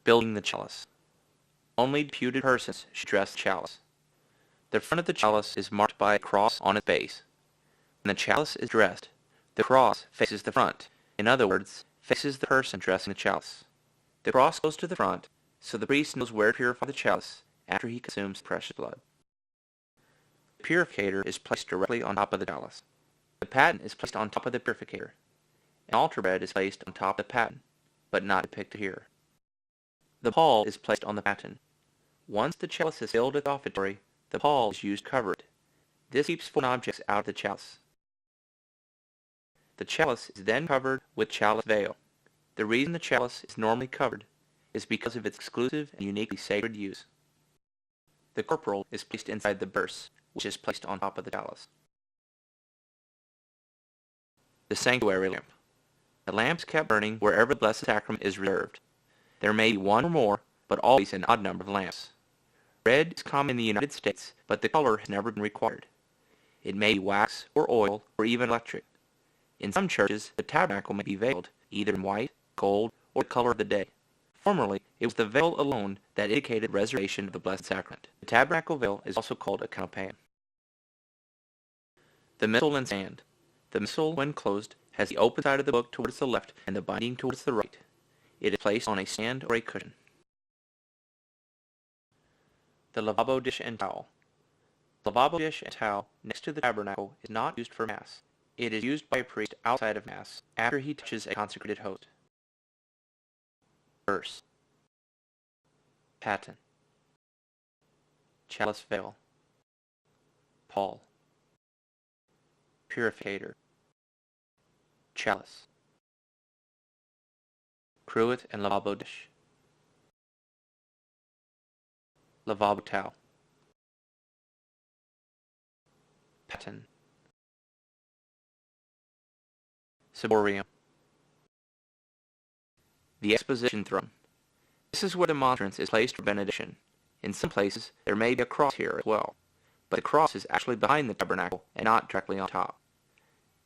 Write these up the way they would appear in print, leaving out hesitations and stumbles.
Building the chalice. Only deputed persons should dress the chalice. The front of the chalice is marked by a cross on its base. When the chalice is dressed, the cross faces the front. In other words, faces the person dressing the chalice. The cross goes to the front, so the priest knows where to purify the chalice after he consumes precious blood. The purificator is placed directly on top of the chalice. The paten is placed on top of the purificator. An altar bread is placed on top of the paten, but not depicted here. The pall is placed on the paten. Once the chalice is filled with the offertory, the pall is used to cover it. This keeps foreign objects out of the chalice. The chalice is then covered with chalice veil. The reason the chalice is normally covered is because of its exclusive and uniquely sacred use. The corporal is placed inside the burse, which is placed on top of the chalice. The sanctuary lamp. The lamp is kept burning wherever the Blessed Sacrament is reserved. There may be one or more, but always an odd number of lamps. Red is common in the United States, but the color has never been required. It may be wax or oil or even electric. In some churches, the tabernacle may be veiled, either in white, gold, or the color of the day. Formerly, it was the veil alone that indicated reservation of the Blessed Sacrament. The tabernacle veil is also called a canopion. The missal and stand. The missal, when closed, has the open side of the book towards the left and the binding towards the right. It is placed on a stand or a cushion. The lavabo dish and towel. The lavabo dish and towel next to the tabernacle is not used for Mass. It is used by a priest outside of Mass, after he touches a consecrated host. Verse. Paten. Chalice veil. Pall. Purificator. Chalice. Cruet and lavabo dish. Lavabo towel. Paten. Ciborium. The exposition throne. This is where the monstrance is placed for benediction. In some places, there may be a cross here as well, but the cross is actually behind the tabernacle and not directly on top.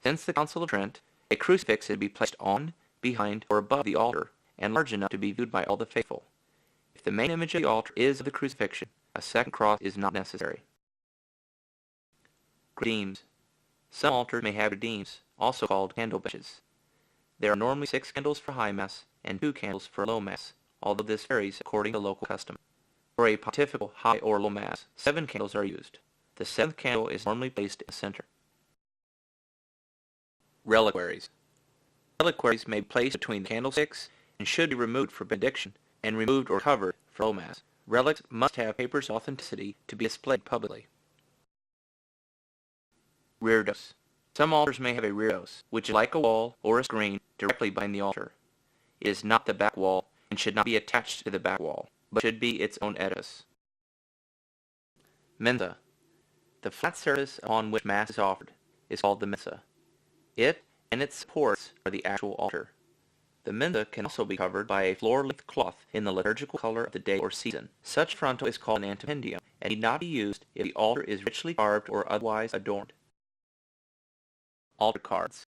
Since the Council of Trent, a crucifix is to be placed on, behind, or above the altar, and large enough to be viewed by all the faithful. If the main image of the altar is of the crucifixion, a second cross is not necessary. Redeems. Some altars may have redeems, also called candle benches. There are normally 6 candles for High Mass and 2 candles for Low Mass, although this varies according to local custom. For a pontifical High or Low Mass, 7 candles are used. The 7th candle is normally placed in the center. Reliquaries. Reliquaries may be placed between the candlesticks and should be removed for benediction, and removed or covered for Low Mass. Relics must have paper's authenticity to be displayed publicly. Reredos. Some altars may have a reredos, which is like a wall or a screen directly behind the altar. It is not the back wall and should not be attached to the back wall, but should be its own edifice. Mensa. The flat surface upon which Mass is offered is called the mensa. It and its supports are the actual altar. The mensa can also be covered by a floor-length cloth in the liturgical color of the day or season. Such frontal is called an antependium and need not be used if the altar is richly carved or otherwise adorned. Altar cards.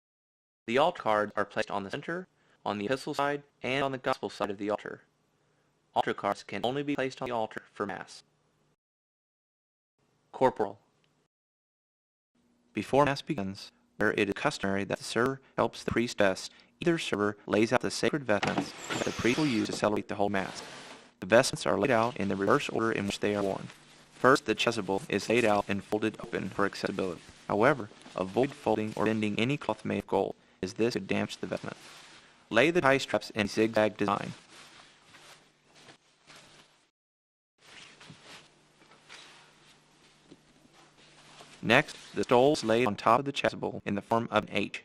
The altar cards are placed on the center, on the epistle side, and on the gospel side of the altar. Altar cards can only be placed on the altar for Mass. Corporal. Before Mass begins, where it is customary that the server helps the priest best, either server lays out the sacred vestments that the priest will use to celebrate the whole Mass. The vestments are laid out in the reverse order in which they are worn. First, the chasuble is laid out and folded open for accessibility. However, avoid folding or bending any cloth made of gold, as this could damage the vestment. Lay the tie straps in a zigzag design. Next, the stole is laid on top of the chasuble in the form of an H.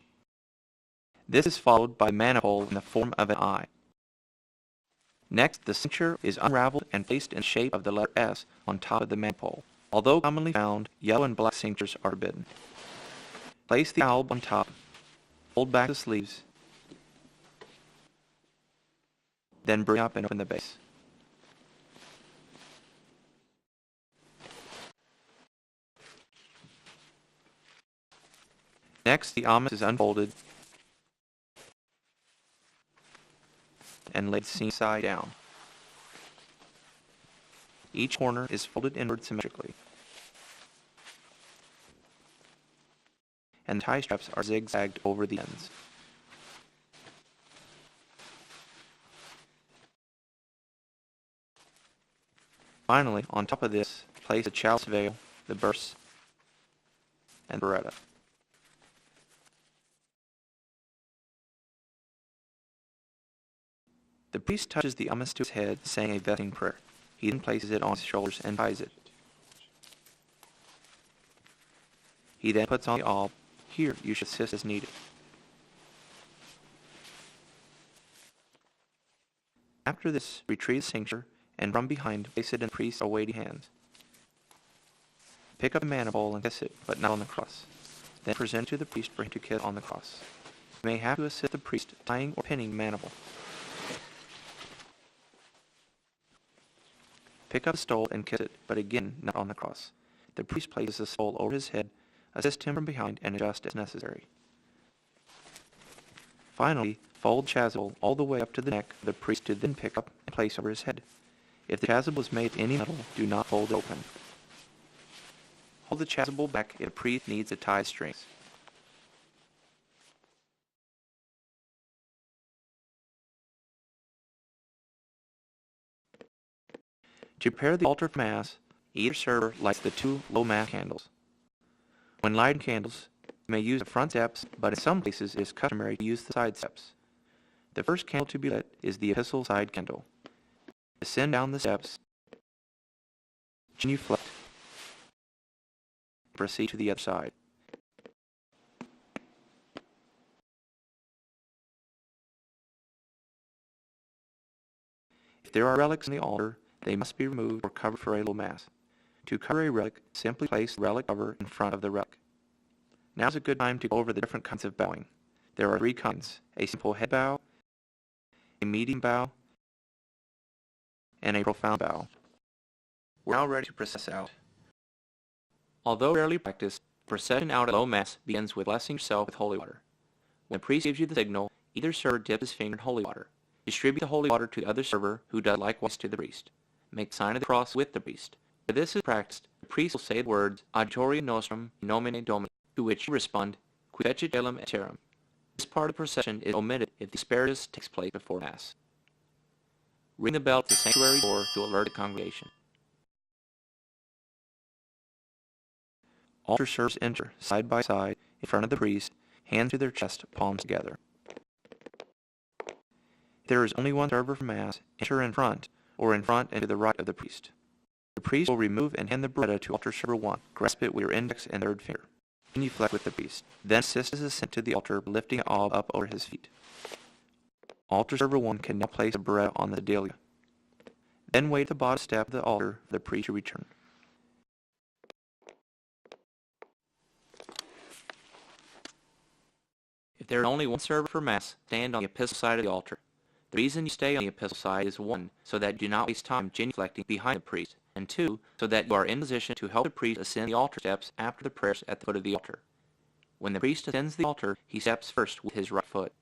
This is followed by a manifold in the form of an I. Next, the cincture is unraveled and placed in the shape of the letter S on top of the manifold. Although commonly found, yellow and black cinctures are forbidden. Place the alb on top, fold back the sleeves, then bring up and open the base. Next, the amice is unfolded and laid seam side down. Each corner is folded inward symmetrically, and the tie straps are zigzagged over the ends. Finally, on top of this, place the chalice veil, the burse, and beretta. The priest touches the lowMass to his head, saying a vesting prayer. He then places it on his shoulders and ties it. He then puts on the alb. Here, you should assist as needed. After this, retrieve the cincture, and from behind, place it in the priest's awaiting hands. Pick up the manna bowl and kiss it, but not on the cross. Then present it to the priest for him to kiss on the cross. You may have to assist the priest tying or pinning the manna bowl. Pick up the stole and kiss it, but again, not on the cross. The priest places the stole over his head, assist him from behind, and adjust as necessary. Finally, fold the chasuble all the way up to the neck for the priest to then pick up and place over his head. If the chasuble is made of any metal, do not fold it open. Hold the chasuble back if the priest needs to tie strings. To prepare the altar for Mass, either server lights the two lowMass candles. When lighting candles, you may use the front steps, but in some places it is customary to use the side steps. The first candle to be lit is the epistle side candle. Descend down the steps, genuflect, and proceed to the other side. If there are relics on the altar, they must be removed or covered for a lowMass. To cover a relic, simply place the relic cover in front of the relic. Now is a good time to go over the different kinds of bowing. There are 3 kinds: a simple head bow, a medium bow, and a profound bow. We're now ready to process out. Although rarely practiced, procession out at lowMass begins with blessing yourself with holy water. When the priest gives you the signal, either server dips his finger in holy water. Distribute the holy water to the other server, who does likewise to the priest. Make sign of the cross with the priest. Where this is practiced, the priest will say the words Adiutorium Nostrum in nomine Domini, to which you respond, Qui fecit caelum et terram. This part of the procession is omitted if the asparagus takes place before Mass. Ring the bell at the sanctuary door to alert the congregation. Altar servers enter side by side in front of the priest, hands to their chest, palms together. If there is only one server for Mass, enter in front, or in front and to the right of the priest. The priest will remove and hand the beretta to altar server 1. Grasp it with your index and third finger. Genuflect with the priest. Then assist his ascent to the altar, lifting it all up over his feet. Altar server 1 can now place a beretta on the dahlia. Then wait at the bottom step of the altar for the priest to return. If there is only one server for Mass, stand on the epistle side of the altar. The reason you stay on the epistle side is 1, so that you do not waste time genuflecting behind the priest, and 2, so that you are in position to help the priest ascend the altar steps after the prayers at the foot of the altar. When the priest ascends the altar, he steps first with his right foot.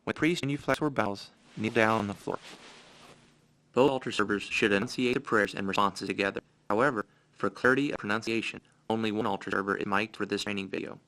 When the priest genuflects or bows, kneel down on the floor. Both altar servers should enunciate the prayers and responses together. However, for clarity of pronunciation, only one altar server is mic'd for this training video.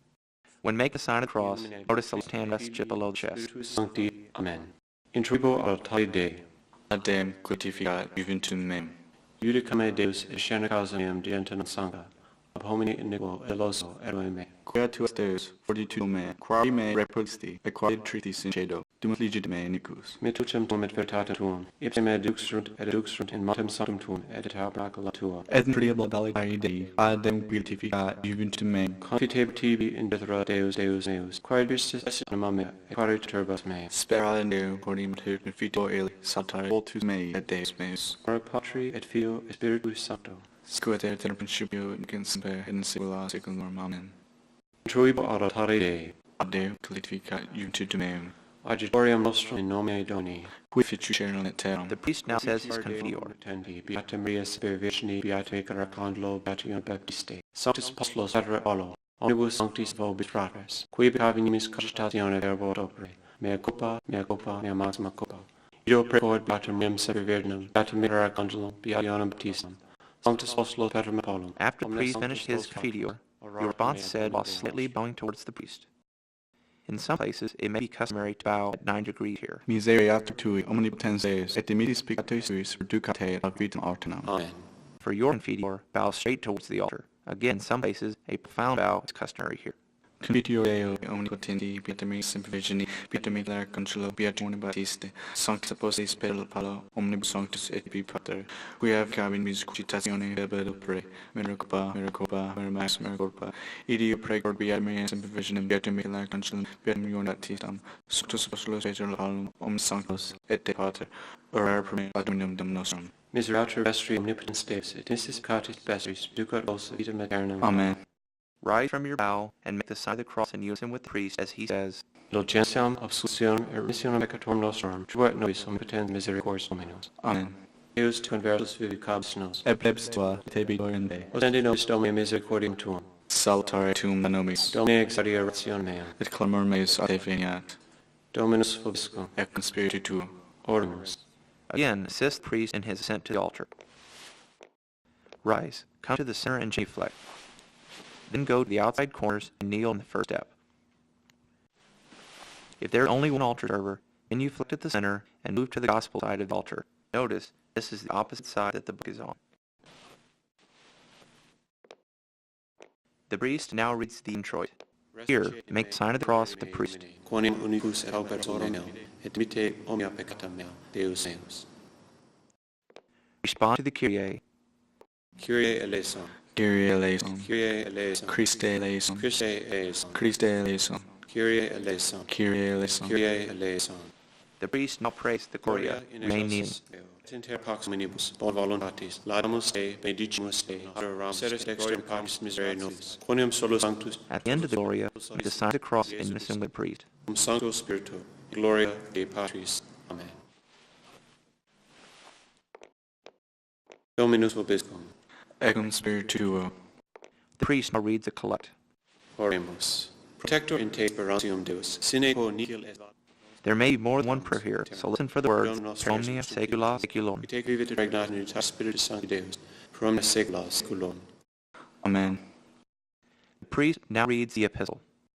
When making the sign of the cross, notice the left hand rests just below the chest. Sancti, Amen. Intribo altare Dei. Adem glorificat juventum mem. Judicame Deus et scenacausam meam dientum sancta. Ab homini iniquo eloso eroe me. Quia tuas Deus, fortitudo me, quari me repuxti, et quari tritis in cedo, dum legit me iniquus. Me tucem tuum et veritatem tuum, ipse me duxerunt et duxerunt in montem sanctum tuum et tabernacula tua. Et in priabla validari Dei, adem glorificat juventum mem. Confitebat tibi in dithera Deus meus, quae Christus anima mea, et quae turbas mea. Spera in Deo, quorum te confito eli, saltare voltus mei et Deus meus. Ora Patri et Filio et Spiritus Sancto. Scuet et in principio et in semper et in saecula saeculorum. Amen. Intribo altare Dei. Adem glorificat juventum meum. Adiutorium nostrum in nomine Domini. Qui fecit caelum et terram. The priest now says his confiteor. Tendi, Beata Maria Super Virgini, Beata Caracandulo, Beata Baptiste. Sanctus Apostolos Pater Paulo, omnibus sanctis vobis fratres, qui becavinimis cogitatione verbo opere, mea culpa, mea maxima culpa. Ido precord beatum meum semper virginum, beatum mirare congelum, beationem baptismum, sanctus oslo Petrum Apollum. After the priest finished his confiteor, the response said while slightly bowing towards the priest. In some places, it may be customary to bow at 9 degrees here. Misereatur tui omnipotens Deus, et dimitis peccatoris tuis reducate ad vitam aeternam. Amen. For your confiteor, bow straight towards the altar. Again, in some places, a profound bow is customary here. Confiteor Deo omnipotenti, beatami semper virgini, beatami lar consulo, beatum Baptiste, sanctus apostlis per Paulo, omnibus sanctus et bi pater, qui have cabinis cogitatione verbo opere, mea culpa, mea maxima culpa, idio precord beatami semper virginum, beatami lar consulum, beatum Ioannem Baptistam, sanctus apostlis per Paulo, omnibus sanctus et de pater, orare per me ad unum Dom nostrum. Miseratur vestri omnipotens Deus, et nistis peccatis vestris, ducat os vitam aeternam. Amen. Rise from your bow and make the sign of the cross in unison with the priest as he says, Indulgentiam absolutionem et remissionem peccatorum nostrum, tribuat nobis omnipotens misericordias Dominus. Amen. Deus tu convertus vivificabis nos. Et plebs tua, tebi gloriam Osende nobis Domine misericordiam tuum. salutare tuum nobis, Domine exaudia rationem meam. et clamor meus ad te veniat, Dominus vobiscum. et con spiritu tuo. Ormus. Again, assist the priest in his ascent to the altar. Rise, come to the center and genuflect. Then go to the outside corners and kneel in the first step. If there is only one altar server, genuflect at the center and move to the gospel side of the altar. Notice, this is the opposite side that the book is on. The priest now reads the introit. Here, make the sign of the cross with the priest. Quonem unicus et alberto meo, et mite omnia peccata mea, Deus meus. Respond to the Kyrie. Kyrie eleison. Kyrie eleison, Kyrie eleison. Christe eleison, Christe eleison. Christe eleison, Kyrie eleison. Kyrie eleison. Kyrie eleison. The priest now prays the Gloria, remain kneeling. Inter pax omnibus, bon voluntatis, laudamus Dei, benedicimus Dei, adoramus, sedes dextrum pax misere nobis, quoniam solo sanctus, At the end of the Gloria, make the sign of the cross in unison with the priest. cum Sancto Spiritu, gloria Dei Patris. Amen. Dominus vobiscum. Ecum spiritu tuo. The priest now reads the collect. Oremus. Protector in te sperantium Deus, sine quo nihil est. There may be more than one prayer here, so listen for the words, per omnia saecula saeculorum. We take vivit regnat in unitas Spiritus Sancti Deus, per omnia saecula saeculorum. Amen. The priest now reads the epistle.